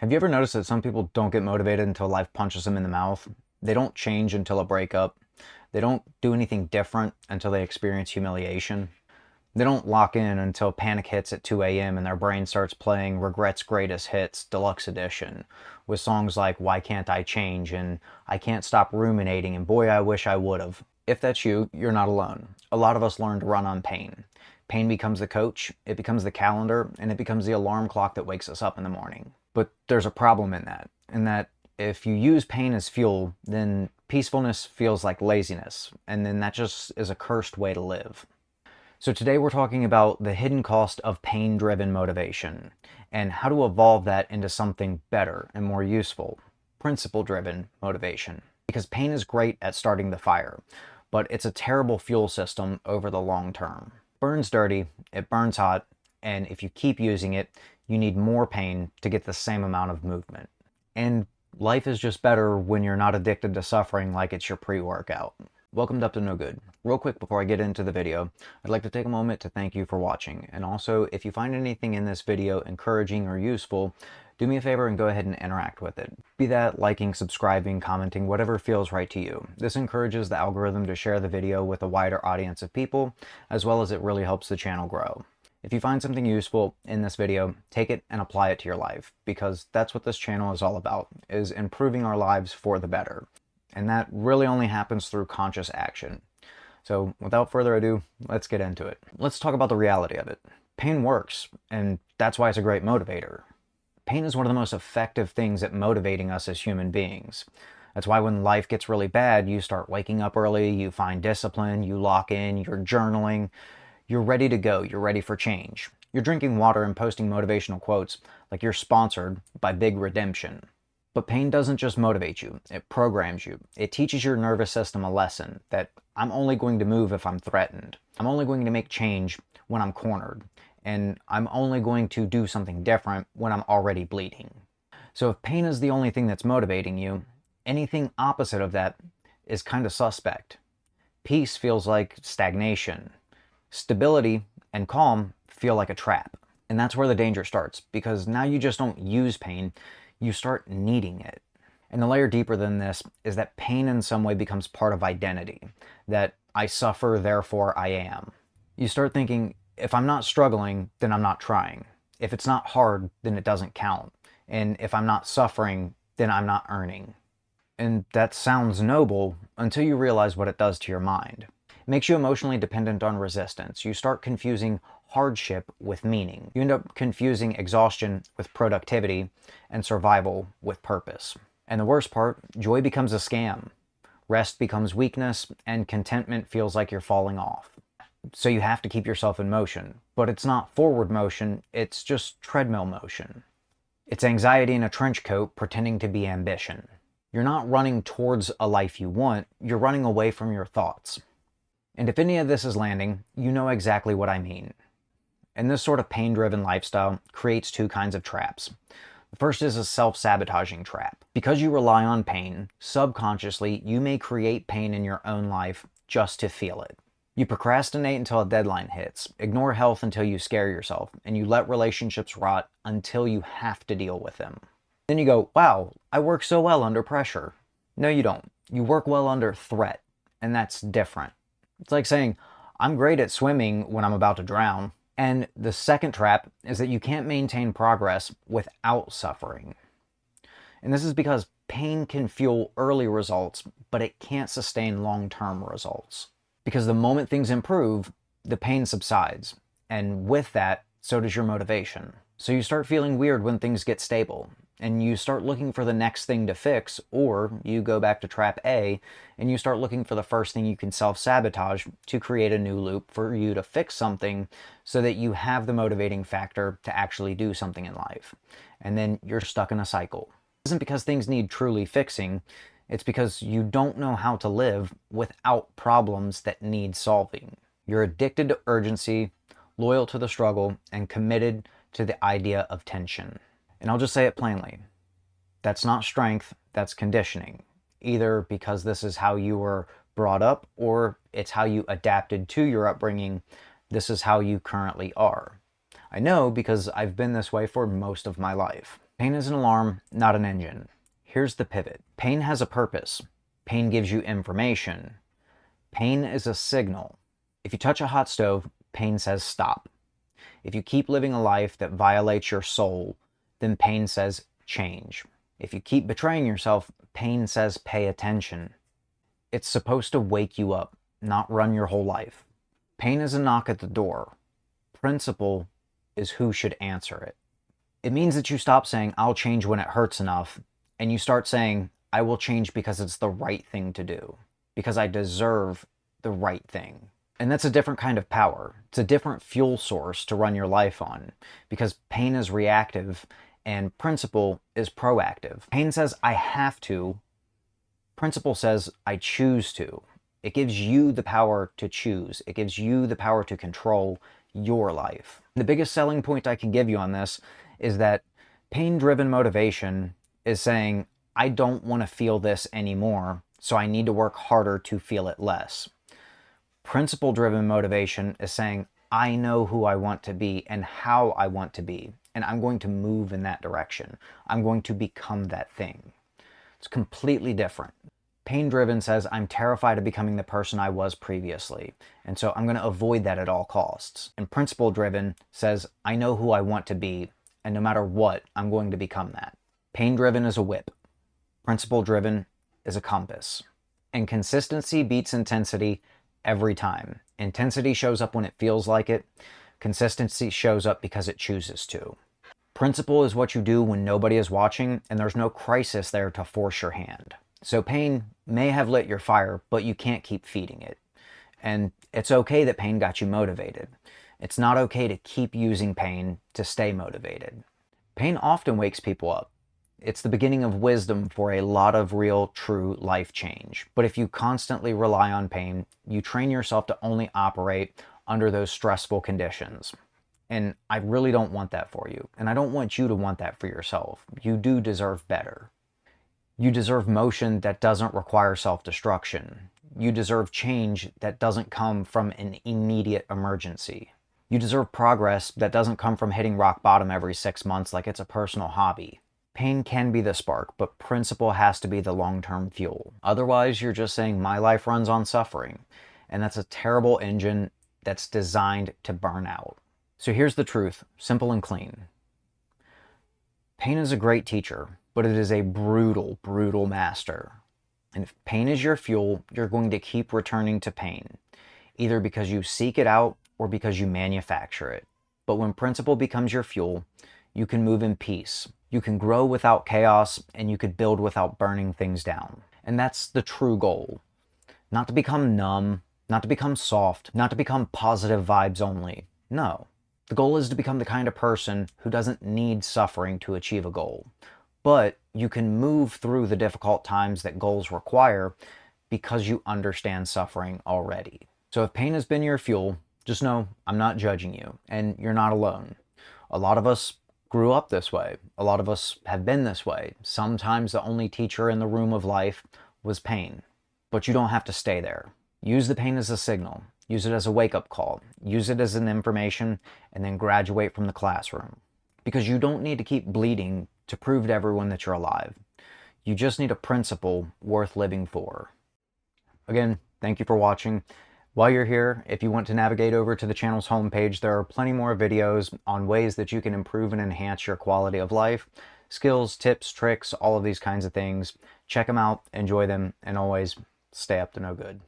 Have you ever noticed that some people don't get motivated until life punches them in the mouth? They don't change until a breakup. They don't do anything different until they experience humiliation. They don't lock in until panic hits at 2 a.m. and their brain starts playing Regret's Greatest Hits Deluxe Edition with songs like Why Can't I Change and I Can't Stop Ruminating and Boy I Wish I Would've. If that's you, you're not alone. A lot of us learn to run on pain. Pain becomes the coach, it becomes the calendar, and it becomes the alarm clock that wakes us up in the morning. But there's a problem in that if you use pain as fuel, then peacefulness feels like laziness, and then that just is a cursed way to live. So today we're talking about the hidden cost of pain-driven motivation, and how to evolve that into something better and more useful, principle-driven motivation. Because pain is great at starting the fire, but it's a terrible fuel system over the long term. It burns dirty, it burns hot, and if you keep using it, you need more pain to get the same amount of movement. And life is just better when you're not addicted to suffering like it's your pre-workout. Welcome to Up to No Good. Real quick before I get into the video, I'd like to take a moment to thank you for watching. And also, if you find anything in this video encouraging or useful, do me a favor and go ahead and interact with it. Be that liking, subscribing, commenting, whatever feels right to you. This encourages the algorithm to share the video with a wider audience of people, as well as it really helps the channel grow. If you find something useful in this video, take it and apply it to your life, because that's what this channel is all about, is improving our lives for the better. And that really only happens through conscious action. So without further ado, let's get into it. Let's talk about the reality of it. Pain works, and that's why it's a great motivator. Pain is one of the most effective things at motivating us as human beings. That's why when life gets really bad, you start waking up early, you find discipline, you lock in, you're journaling, you're ready to go, you're ready for change. You're drinking water and posting motivational quotes like you're sponsored by Big Redemption. But pain doesn't just motivate you, it programs you. It teaches your nervous system a lesson that I'm only going to move if I'm threatened. I'm only going to make change when I'm cornered. And I'm only going to do something different when I'm already bleeding. So if pain is the only thing that's motivating you, anything opposite of that is kind of suspect. Peace feels like stagnation. Stability and calm feel like a trap. And that's where the danger starts, because now you just don't use pain, you start needing it. And the layer deeper than this is that pain in some way becomes part of identity, that I suffer, therefore I am. You start thinking, if I'm not struggling, then I'm not trying. If it's not hard, then it doesn't count. And if I'm not suffering, then I'm not earning. And that sounds noble until you realize what it does to your mind. It makes you emotionally dependent on resistance. You start confusing hardship with meaning. You end up confusing exhaustion with productivity and survival with purpose. And the worst part, joy becomes a scam. Rest becomes weakness, and contentment feels like you're falling off. So you have to keep yourself in motion. But it's not forward motion, it's just treadmill motion. It's anxiety in a trench coat pretending to be ambition. You're not running towards a life you want, you're running away from your thoughts. And if any of this is landing, you know exactly what I mean. And this sort of pain-driven lifestyle creates two kinds of traps. The first is a self-sabotaging trap. Because you rely on pain, subconsciously you may create pain in your own life just to feel it. You procrastinate until a deadline hits, ignore health until you scare yourself, and you let relationships rot until you have to deal with them. Then you go, wow, I work so well under pressure. No, you don't. You work well under threat, and that's different. It's like saying, I'm great at swimming when I'm about to drown. And the second trap is that you can't maintain progress without suffering. And this is because pain can fuel early results, but it can't sustain long-term results. Because the moment things improve, the pain subsides. And with that, so does your motivation. So you start feeling weird when things get stable. And you start looking for the next thing to fix, or you go back to trap A and you start looking for the first thing you can self-sabotage to create a new loop for you to fix something so that you have the motivating factor to actually do something in life. And then you're stuck in a cycle. It isn't because things need truly fixing, it's because you don't know how to live without problems that need solving. You're addicted to urgency, loyal to the struggle, and committed to the idea of tension. And I'll just say it plainly. That's not strength, that's conditioning. Either because this is how you were brought up, or it's how you adapted to your upbringing. This is how you currently are. I know because I've been this way for most of my life. Pain is an alarm, not an engine. Here's the pivot. Pain has a purpose. Pain gives you information. Pain is a signal. If you touch a hot stove, pain says stop. If you keep living a life that violates your soul, then pain says change. If you keep betraying yourself, pain says pay attention. It's supposed to wake you up, not run your whole life. Pain is a knock at the door. Principle is who should answer it. It means that you stop saying, I'll change when it hurts enough, and you start saying, I will change because it's the right thing to do, because I deserve the right thing. And that's a different kind of power. It's a different fuel source to run your life on, because pain is reactive and principle is proactive. Pain says, I have to. Principle says, I choose to. It gives you the power to choose. It gives you the power to control your life. The biggest selling point I can give you on this is that pain-driven motivation is saying, I don't want to feel this anymore, so I need to work harder to feel it less. Principle-driven motivation is saying, I know who I want to be and how I want to be, and I'm going to move in that direction. I'm going to become that thing. It's completely different. Pain-driven says, I'm terrified of becoming the person I was previously, and so I'm going to avoid that at all costs. And principle-driven says, I know who I want to be, and no matter what, I'm going to become that. Pain-driven is a whip. Principle-driven is a compass. And consistency beats intensity every time. Intensity shows up when it feels like it. Consistency shows up because it chooses to. Principle is what you do when nobody is watching and there's no crisis there to force your hand. So pain may have lit your fire, but you can't keep feeding it. And it's okay that pain got you motivated. It's not okay to keep using pain to stay motivated. Pain often wakes people up. It's the beginning of wisdom for a lot of real, true life change. But if you constantly rely on pain, you train yourself to only operate under those stressful conditions. And I really don't want that for you. And I don't want you to want that for yourself. You do deserve better. You deserve motion that doesn't require self-destruction. You deserve change that doesn't come from an immediate emergency. You deserve progress that doesn't come from hitting rock bottom every 6 months like it's a personal hobby. Pain can be the spark, but principle has to be the long-term fuel. Otherwise, you're just saying, my life runs on suffering. And that's a terrible engine that's designed to burn out. So here's the truth, simple and clean. Pain is a great teacher, but it is a brutal, brutal master. And if pain is your fuel, you're going to keep returning to pain, either because you seek it out or because you manufacture it. But when principle becomes your fuel, you can move in peace. You can grow without chaos, and you could build without burning things down. And that's the true goal. Not to become numb, not to become soft, not to become positive vibes only. No. The goal is to become the kind of person who doesn't need suffering to achieve a goal. But you can move through the difficult times that goals require because you understand suffering already. So if pain has been your fuel, just know I'm not judging you, and you're not alone. A lot of us grew up this way. A lot of us have been this way. Sometimes the only teacher in the room of life was pain. But you don't have to stay there. Use the pain as a signal. Use it as a wake-up call. Use it as an information, and then graduate from the classroom. Because you don't need to keep bleeding to prove to everyone that you're alive. You just need a principle worth living for. Again, thank you for watching. While you're here, if you want to navigate over to the channel's homepage, there are plenty more videos on ways that you can improve and enhance your quality of life. Skills, tips, tricks, all of these kinds of things. Check them out, enjoy them, and always stay up to no good.